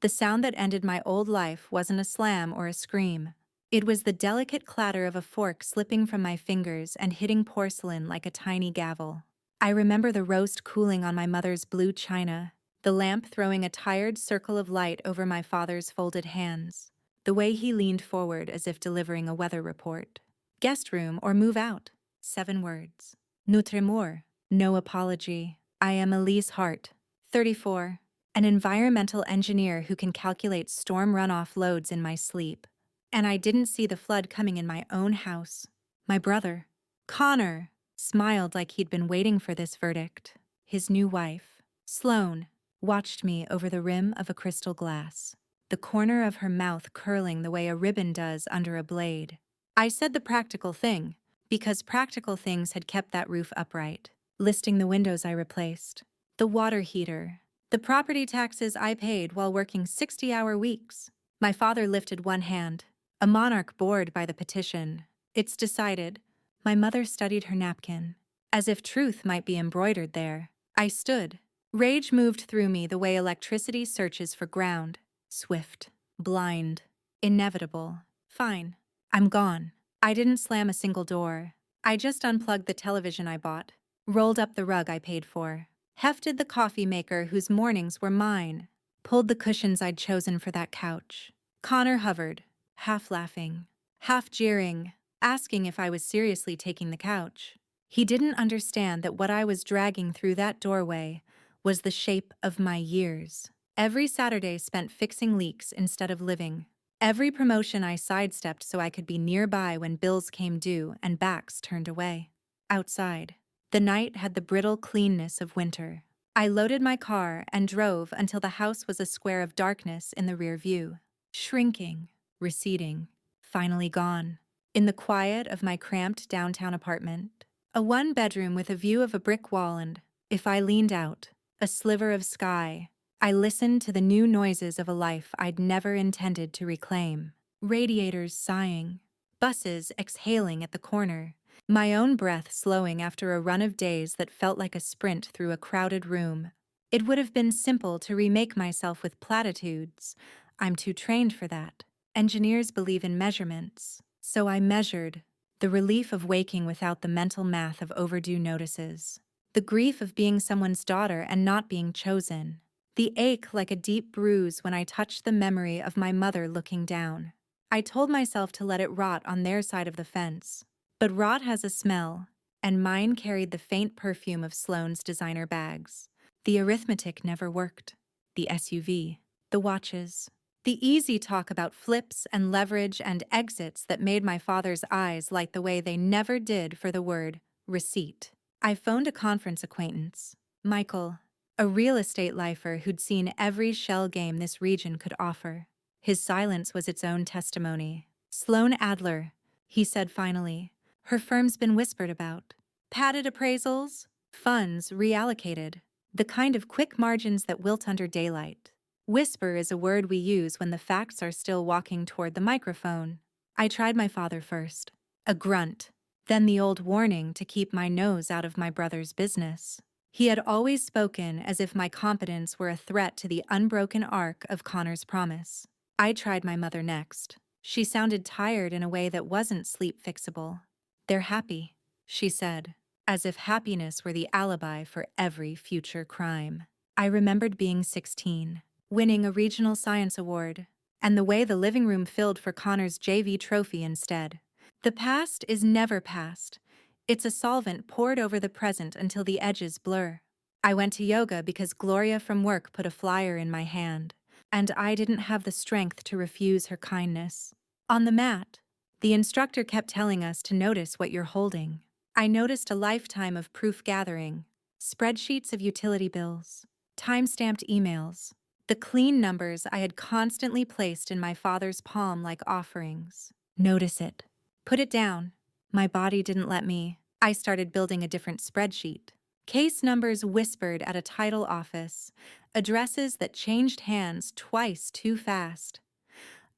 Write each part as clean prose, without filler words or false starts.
The sound that ended my old life wasn't a slam or a scream. It was the delicate clatter of a fork slipping from my fingers and hitting porcelain like a tiny gavel. I remember the roast cooling on my mother's blue china, the lamp throwing a tired circle of light over my father's folded hands, the way he leaned forward as if delivering a weather report. Guest room or move out. 7 words. Notre mort. No apology. I am Elise Hart, 34, an environmental engineer who can calculate storm runoff loads in my sleep. And I didn't see the flood coming in my own house. My brother, Connor, smiled like he'd been waiting for this verdict. His new wife, Sloane, watched me over the rim of a crystal glass, the corner of her mouth curling the way a ribbon does under a blade. I said the practical thing, because practical things had kept that roof upright, listing the windows I replaced, the water heater, the property taxes I paid while working 60-hour weeks. My father lifted one hand, a monarch bored by the petition. It's decided. My mother studied her napkin, as if truth might be embroidered there. I stood. Rage moved through me the way electricity searches for ground. Swift, blind, inevitable. Fine. I'm gone. I didn't slam a single door. I just unplugged the television I bought, rolled up the rug I paid for, hefted the coffee maker whose mornings were mine, pulled the cushions I'd chosen for that couch. Connor hovered, half laughing, half jeering, asking if I was seriously taking the couch. He didn't understand that what I was dragging through that doorway was the shape of my years. Every Saturday spent fixing leaks instead of living. Every promotion I sidestepped so I could be nearby when bills came due and backs turned away. Outside, the night had the brittle cleanness of winter. I loaded my car and drove until the house was a square of darkness in the rear view. Shrinking, receding, finally gone. In the quiet of my cramped downtown apartment, a one-bedroom with a view of a brick wall and, if I leaned out, a sliver of sky, I listened to the new noises of a life I'd never intended to reclaim. Radiators sighing, buses exhaling at the corner, my own breath slowing after a run of days that felt like a sprint through a crowded room. It would have been simple to remake myself with platitudes. I'm too trained for that. Engineers believe in measurements. So I measured. The relief of waking without the mental math of overdue notices. The grief of being someone's daughter and not being chosen. The ache like a deep bruise when I touched the memory of my mother looking down. I told myself to let it rot on their side of the fence. But rot has a smell, and mine carried the faint perfume of Sloane's designer bags. The arithmetic never worked. The SUV, the watches, the easy talk about flips and leverage and exits that made my father's eyes light the way they never did for the word receipt. I phoned a conference acquaintance, Michael, a real estate lifer who'd seen every shell game this region could offer. His silence was its own testimony. Sloane Adler, he said finally, her firm's been whispered about. Padded appraisals, funds reallocated, the kind of quick margins that wilt under daylight. Whisper is a word we use when the facts are still walking toward the microphone. I tried my father first. A grunt, then the old warning to keep my nose out of my brother's business. He had always spoken as if my competence were a threat to the unbroken arc of Connor's promise. I tried my mother next. She sounded tired in a way that wasn't sleep-fixable. They're happy, she said, as if happiness were the alibi for every future crime. I remembered being 16, winning a regional science award, and the way the living room filled for Connor's JV trophy instead. The past is never past. It's a solvent poured over the present until the edges blur. I went to yoga because Gloria from work put a flyer in my hand, and I didn't have the strength to refuse her kindness. On the mat, the instructor kept telling us to notice what you're holding. I noticed a lifetime of proof gathering, spreadsheets of utility bills, time-stamped emails, the clean numbers I had constantly placed in my father's palm like offerings. Notice it. Put it down. My body didn't let me. I started building a different spreadsheet. Case numbers whispered at a title office, addresses that changed hands twice too fast.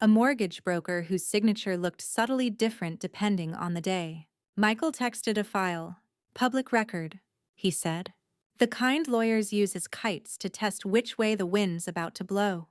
A mortgage broker whose signature looked subtly different depending on the day. Michael texted a file. Public record, he said. The kind lawyers use as kites to test which way the wind's about to blow.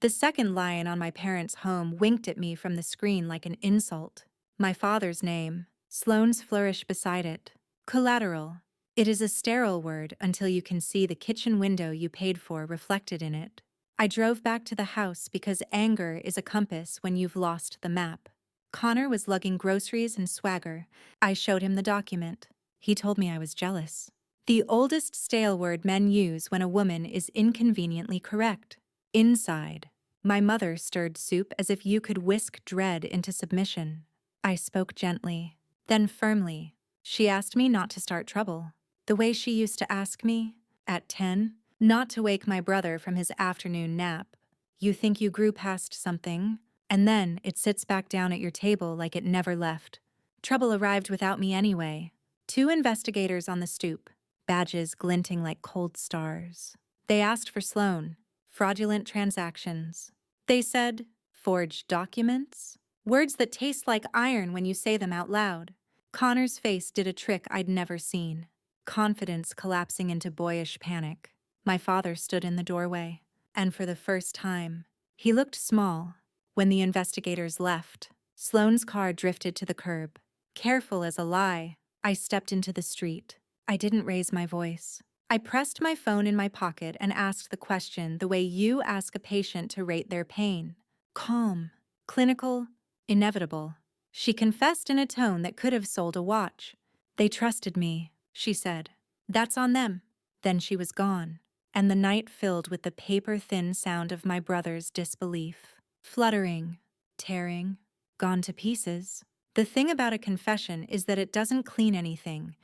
The second lion on my parents' home winked at me from the screen like an insult. My father's name, Sloane's flourish beside it. Collateral. It is a sterile word until you can see the kitchen window you paid for reflected in it. I drove back to the house because anger is a compass when you've lost the map. Connor was lugging groceries and swagger. I showed him the document. He told me I was jealous. The oldest stale word men use when a woman is inconveniently correct. Inside. My mother stirred soup as if you could whisk dread into submission. I spoke gently, then firmly. She asked me not to start trouble. The way she used to ask me, at 10, not to wake my brother from his afternoon nap. You think you grew past something, and then it sits back down at your table like it never left. Trouble arrived without me anyway. 2 investigators on the stoop, badges glinting like cold stars. They asked for Sloane. Fraudulent transactions. They said, forged documents? Words that taste like iron when you say them out loud. Connor's face did a trick I'd never seen. Confidence collapsing into boyish panic. My father stood in the doorway, and for the first time, he looked small. When the investigators left, Sloane's car drifted to the curb. Careful as a lie, I stepped into the street. I didn't raise my voice. I pressed my phone in my pocket and asked the question the way you ask a patient to rate their pain. Calm, clinical, inevitable. She confessed in a tone that could have sold a watch. They trusted me, she said. That's on them. Then she was gone, and the night filled with the paper-thin sound of my brother's disbelief. Fluttering, tearing, gone to pieces. The thing about a confession is that it doesn't clean anything.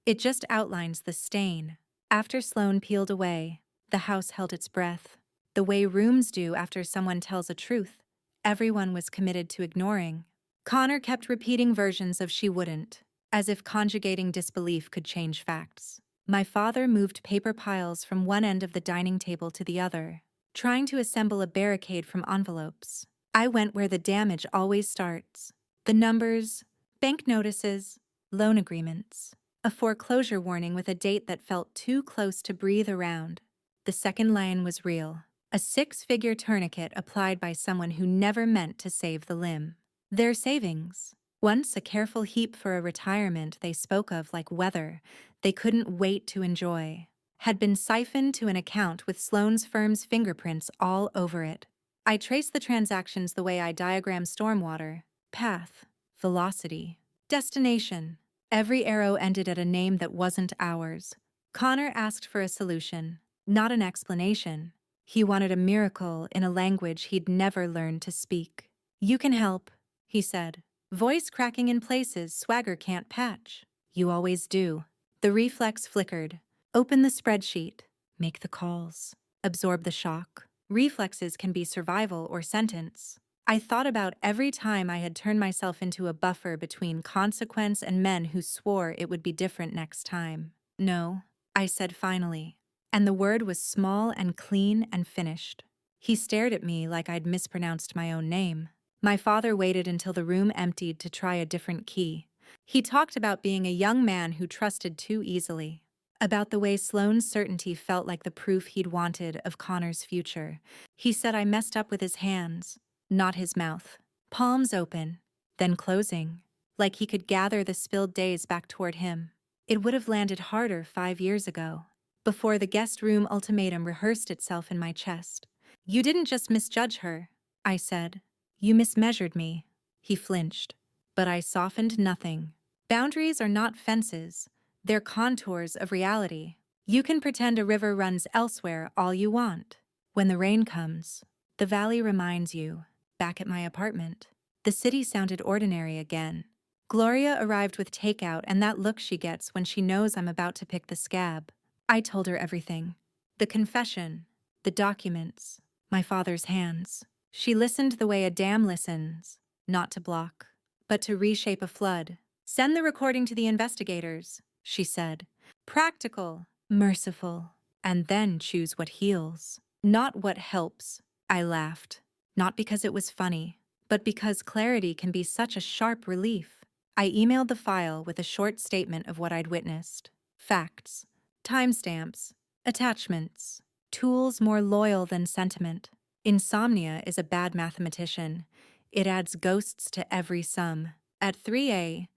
It just outlines the stain. After Sloane peeled away, the house held its breath. The way rooms do after someone tells a truth. Everyone was committed to ignoring. Connor kept repeating versions of she wouldn't, as if conjugating disbelief could change facts. My father moved paper piles from one end of the dining table to the other, trying to assemble a barricade from envelopes. I went where the damage always starts. The numbers, bank notices, loan agreements. A foreclosure warning with a date that felt too close to breathe around. The second line was real. A 6-figure tourniquet applied by someone who never meant to save the limb. Their savings, once a careful heap for a retirement they spoke of like weather they couldn't wait to enjoy, had been siphoned to an account with Sloane's firm's fingerprints all over it. I traced the transactions the way I diagram stormwater. Path, velocity, destination. Every arrow ended at a name that wasn't ours. Connor asked for a solution, not an explanation. He wanted a miracle in a language he'd never learned to speak. You can help, he said. Voice cracking in places swagger can't patch. You always do. The reflex flickered. Open the spreadsheet. Make the calls. Absorb the shock. Reflexes can be survival or sentence. I thought about every time I had turned myself into a buffer between consequence and men who swore it would be different next time. No, I said finally, and the word was small and clean and finished. He stared at me like I'd mispronounced my own name. My father waited until the room emptied to try a different key. He talked about being a young man who trusted too easily, about the way Sloane's certainty felt like the proof he'd wanted of Connor's future. He said I messed up with his hands, not his mouth. Palms open, then closing, like he could gather the spilled days back toward him. It would have landed harder 5 years ago, before the guest room ultimatum rehearsed itself in my chest. You didn't just misjudge her, I said. You mismeasured me. He flinched, but I softened nothing. Boundaries are not fences. They're contours of reality. You can pretend a river runs elsewhere all you want. When the rain comes, the valley reminds you. Back at my apartment, the city sounded ordinary again. Gloria arrived with takeout and that look she gets when she knows I'm about to pick the scab. I told her everything. The confession, the documents, my father's hands. She listened the way a dam listens, not to block, but to reshape a flood. Send the recording to the investigators, she said. Practical, merciful, and then choose what heals, not what helps. I laughed, not because it was funny, but because clarity can be such a sharp relief. I emailed the file with a short statement of what I'd witnessed. Facts, timestamps, attachments, tools more loyal than sentiment. Insomnia is a bad mathematician. It adds ghosts to every sum. At 3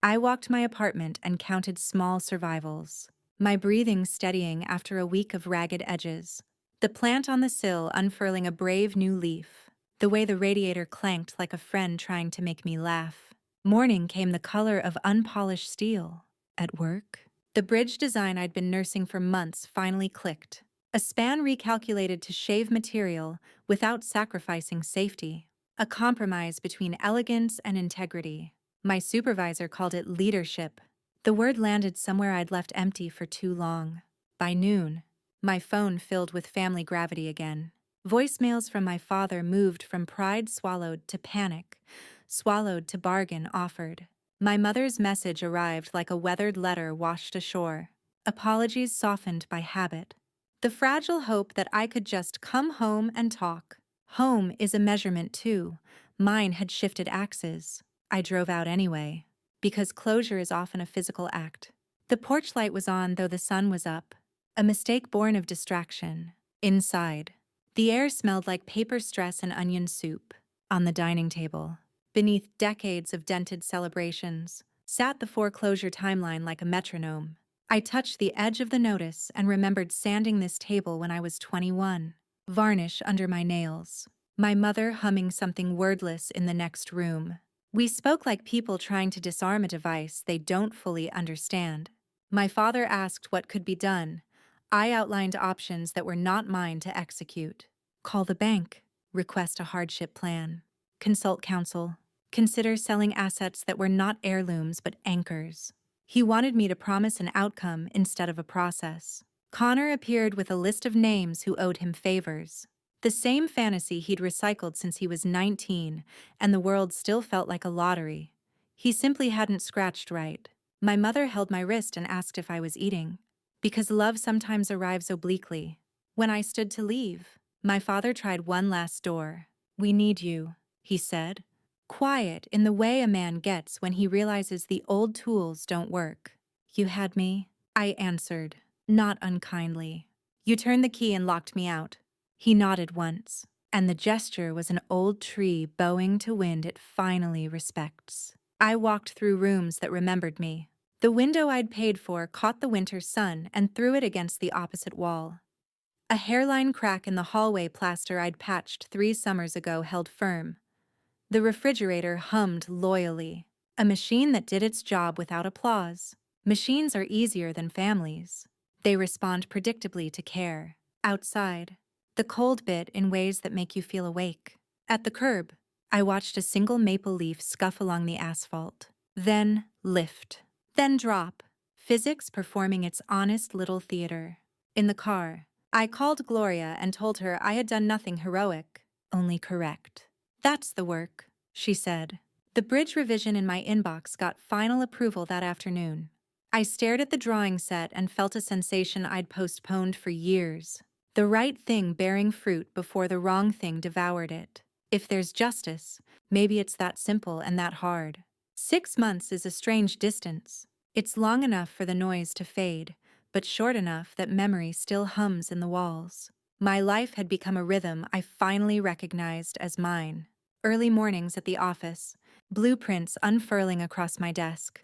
I walked my apartment and counted small survivals, my breathing steadying after a week of ragged edges. The plant on the sill unfurling a brave new leaf, the way the radiator clanked like a friend trying to make me laugh. Morning came the color of unpolished steel. At work, the bridge design I'd been nursing for months finally clicked. A span recalculated to shave material without sacrificing safety. A compromise between elegance and integrity. My supervisor called it leadership. The word landed somewhere I'd left empty for too long. By noon, my phone filled with family gravity again. Voicemails from my father moved from pride swallowed to panic, swallowed to bargain offered. My mother's message arrived like a weathered letter washed ashore. Apologies softened by habit. The fragile hope that I could just come home and talk. Home is a measurement too. Mine had shifted axes. I drove out anyway, because closure is often a physical act. The porch light was on though the sun was up, a mistake born of distraction. Inside, the air smelled like paper stress and onion soup. On the dining table, beneath decades of dented celebrations, sat the foreclosure timeline like a metronome. I touched the edge of the notice and remembered sanding this table when I was 21. Varnish under my nails. My mother humming something wordless in the next room. We spoke like people trying to disarm a device they don't fully understand. My father asked what could be done. I outlined options that were not mine to execute. Call the bank. Request a hardship plan. Consult counsel. Consider selling assets that were not heirlooms but anchors. He wanted me to promise an outcome instead of a process. Connor appeared with a list of names who owed him favors. The same fantasy he'd recycled since he was 19, and the world still felt like a lottery. He simply hadn't scratched right. My mother held my wrist and asked if I was eating. Because love sometimes arrives obliquely. When I stood to leave, my father tried one last door. We need you, he said. Quiet in the way a man gets when he realizes the old tools don't work. You had me? I answered, not unkindly. You turned the key and locked me out. He nodded once, and the gesture was an old tree bowing to wind it finally respects. I walked through rooms that remembered me. The window I'd paid for caught the winter sun and threw it against the opposite wall. A hairline crack in the hallway plaster I'd patched 3 summers ago held firm. The refrigerator hummed loyally, a machine that did its job without applause. Machines are easier than families. They respond predictably to care. Outside, the cold bit in ways that make you feel awake. At the curb, I watched a single maple leaf scuff along the asphalt. Then lift. Then drop. Physics performing its honest little theater. In the car, I called Gloria and told her I had done nothing heroic, only correct. That's the work, she said. The bridge revision in my inbox got final approval that afternoon. I stared at the drawing set and felt a sensation I'd postponed for years. The right thing bearing fruit before the wrong thing devoured it. If there's justice, maybe it's that simple and that hard. 6 months is a strange distance. It's long enough for the noise to fade, but short enough that memory still hums in the walls. My life had become a rhythm I finally recognized as mine. Early mornings at the office, blueprints unfurling across my desk.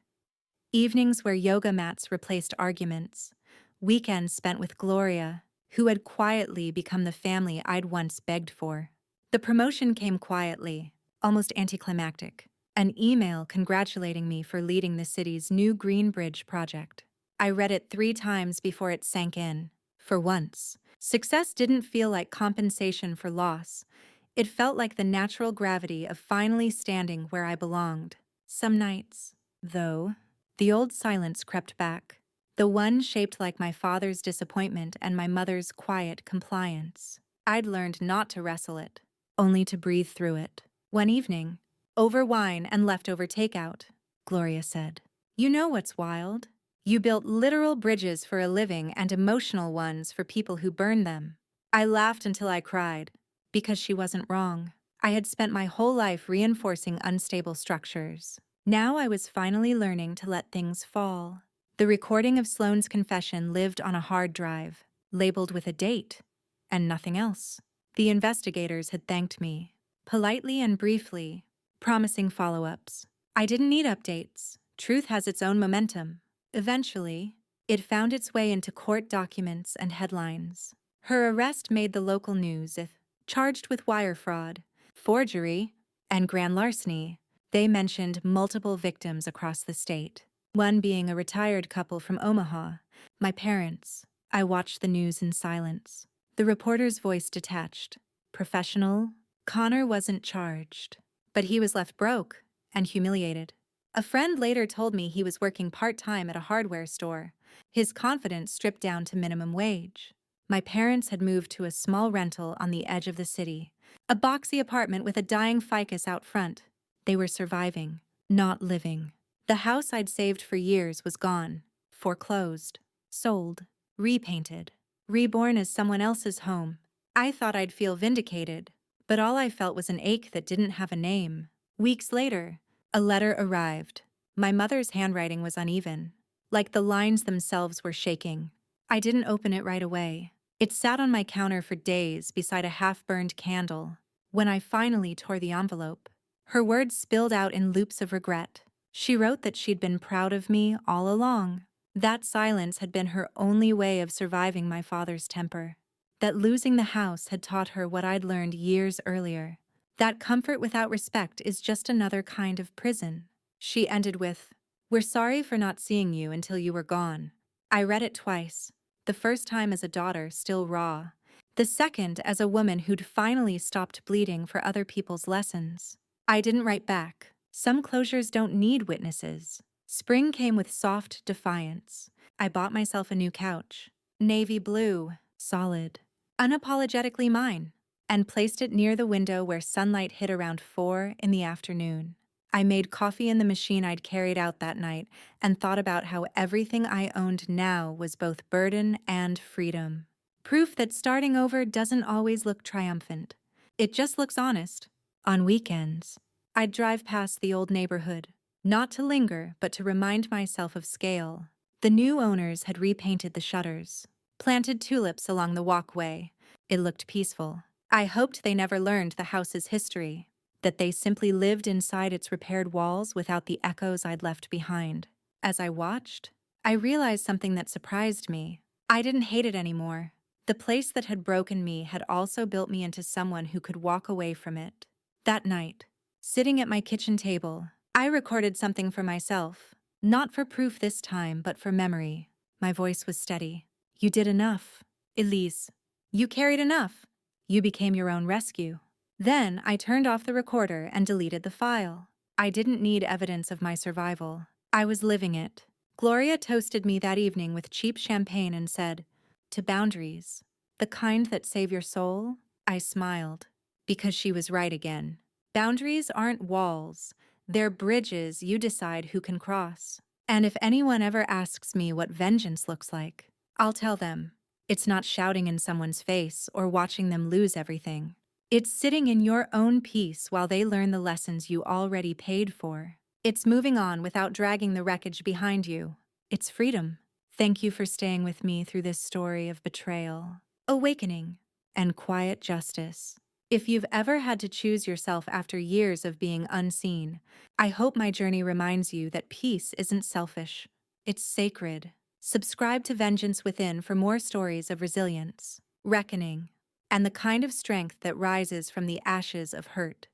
Evenings where yoga mats replaced arguments. Weekends spent with Gloria, who had quietly become the family I'd once begged for. The promotion came quietly, almost anticlimactic. An email congratulating me for leading the city's new Green Bridge project. I read it 3 times before it sank in. For once, success didn't feel like compensation for loss. It felt like the natural gravity of finally standing where I belonged. Some nights, though, the old silence crept back. The one shaped like my father's disappointment and my mother's quiet compliance. I'd learned not to wrestle it, only to breathe through it. One evening, over wine and leftover takeout, Gloria said, "You know what's wild? You built literal bridges for a living and emotional ones for people who burn them." I laughed until I cried, because she wasn't wrong. I had spent my whole life reinforcing unstable structures. Now I was finally learning to let things fall. The recording of Sloane's confession lived on a hard drive, labeled with a date, and nothing else. The investigators had thanked me, politely and briefly, promising follow-ups. I didn't need updates. Truth has its own momentum. Eventually, it found its way into court documents and headlines. Her arrest made the local news, charged with wire fraud, forgery, and grand larceny. They mentioned multiple victims across the state, one being a retired couple from Omaha, my parents. I watched the news in silence. The reporter's voice detached. Professional. Connor wasn't charged, but he was left broke and humiliated. A friend later told me he was working part-time at a hardware store, his confidence stripped down to minimum wage. My parents had moved to a small rental on the edge of the city, a boxy apartment with a dying ficus out front. They were surviving, not living. The house I'd saved for years was gone, foreclosed, sold, repainted, reborn as someone else's home. I thought I'd feel vindicated, but all I felt was an ache that didn't have a name. Weeks later, a letter arrived. My mother's handwriting was uneven, like the lines themselves were shaking. I didn't open it right away. It sat on my counter for days beside a half-burned candle. When I finally tore the envelope, her words spilled out in loops of regret. She wrote that she'd been proud of me all along. That silence had been her only way of surviving my father's temper. That losing the house had taught her what I'd learned years earlier. That comfort without respect is just another kind of prison. She ended with, "We're sorry for not seeing you until you were gone." I read it twice. The first time as a daughter, still raw. The second as a woman who'd finally stopped bleeding for other people's lessons. I didn't write back. Some closures don't need witnesses. Spring came with soft defiance. I bought myself a new couch. Navy blue, solid, unapologetically mine, and placed it near the window where sunlight hit around 4 in the afternoon. I made coffee in the machine I'd carried out that night and thought about how everything I owned now was both burden and freedom. Proof that starting over doesn't always look triumphant. It just looks honest. On weekends, I'd drive past the old neighborhood, not to linger, but to remind myself of scale. The new owners had repainted the shutters, planted tulips along the walkway. It looked peaceful. I hoped they never learned the house's history, that they simply lived inside its repaired walls without the echoes I'd left behind. As I watched, I realized something that surprised me. I didn't hate it anymore. The place that had broken me had also built me into someone who could walk away from it. That night, sitting at my kitchen table, I recorded something for myself. Not for proof this time, but for memory. My voice was steady. "You did enough, Elise. You carried enough. You became your own rescue." Then I turned off the recorder and deleted the file. I didn't need evidence of my survival. I was living it. Gloria toasted me that evening with cheap champagne and said, "To boundaries, the kind that save your soul." I smiled, because she was right again. Boundaries aren't walls. They're bridges you decide who can cross. And if anyone ever asks me what vengeance looks like, I'll tell them, it's not shouting in someone's face or watching them lose everything. It's sitting in your own peace while they learn the lessons you already paid for. It's moving on without dragging the wreckage behind you. It's freedom. Thank you for staying with me through this story of betrayal, awakening, and quiet justice. If you've ever had to choose yourself after years of being unseen, I hope my journey reminds you that peace isn't selfish. It's sacred. Subscribe to Vengeance Within for more stories of resilience, reckoning, and the kind of strength that rises from the ashes of hurt.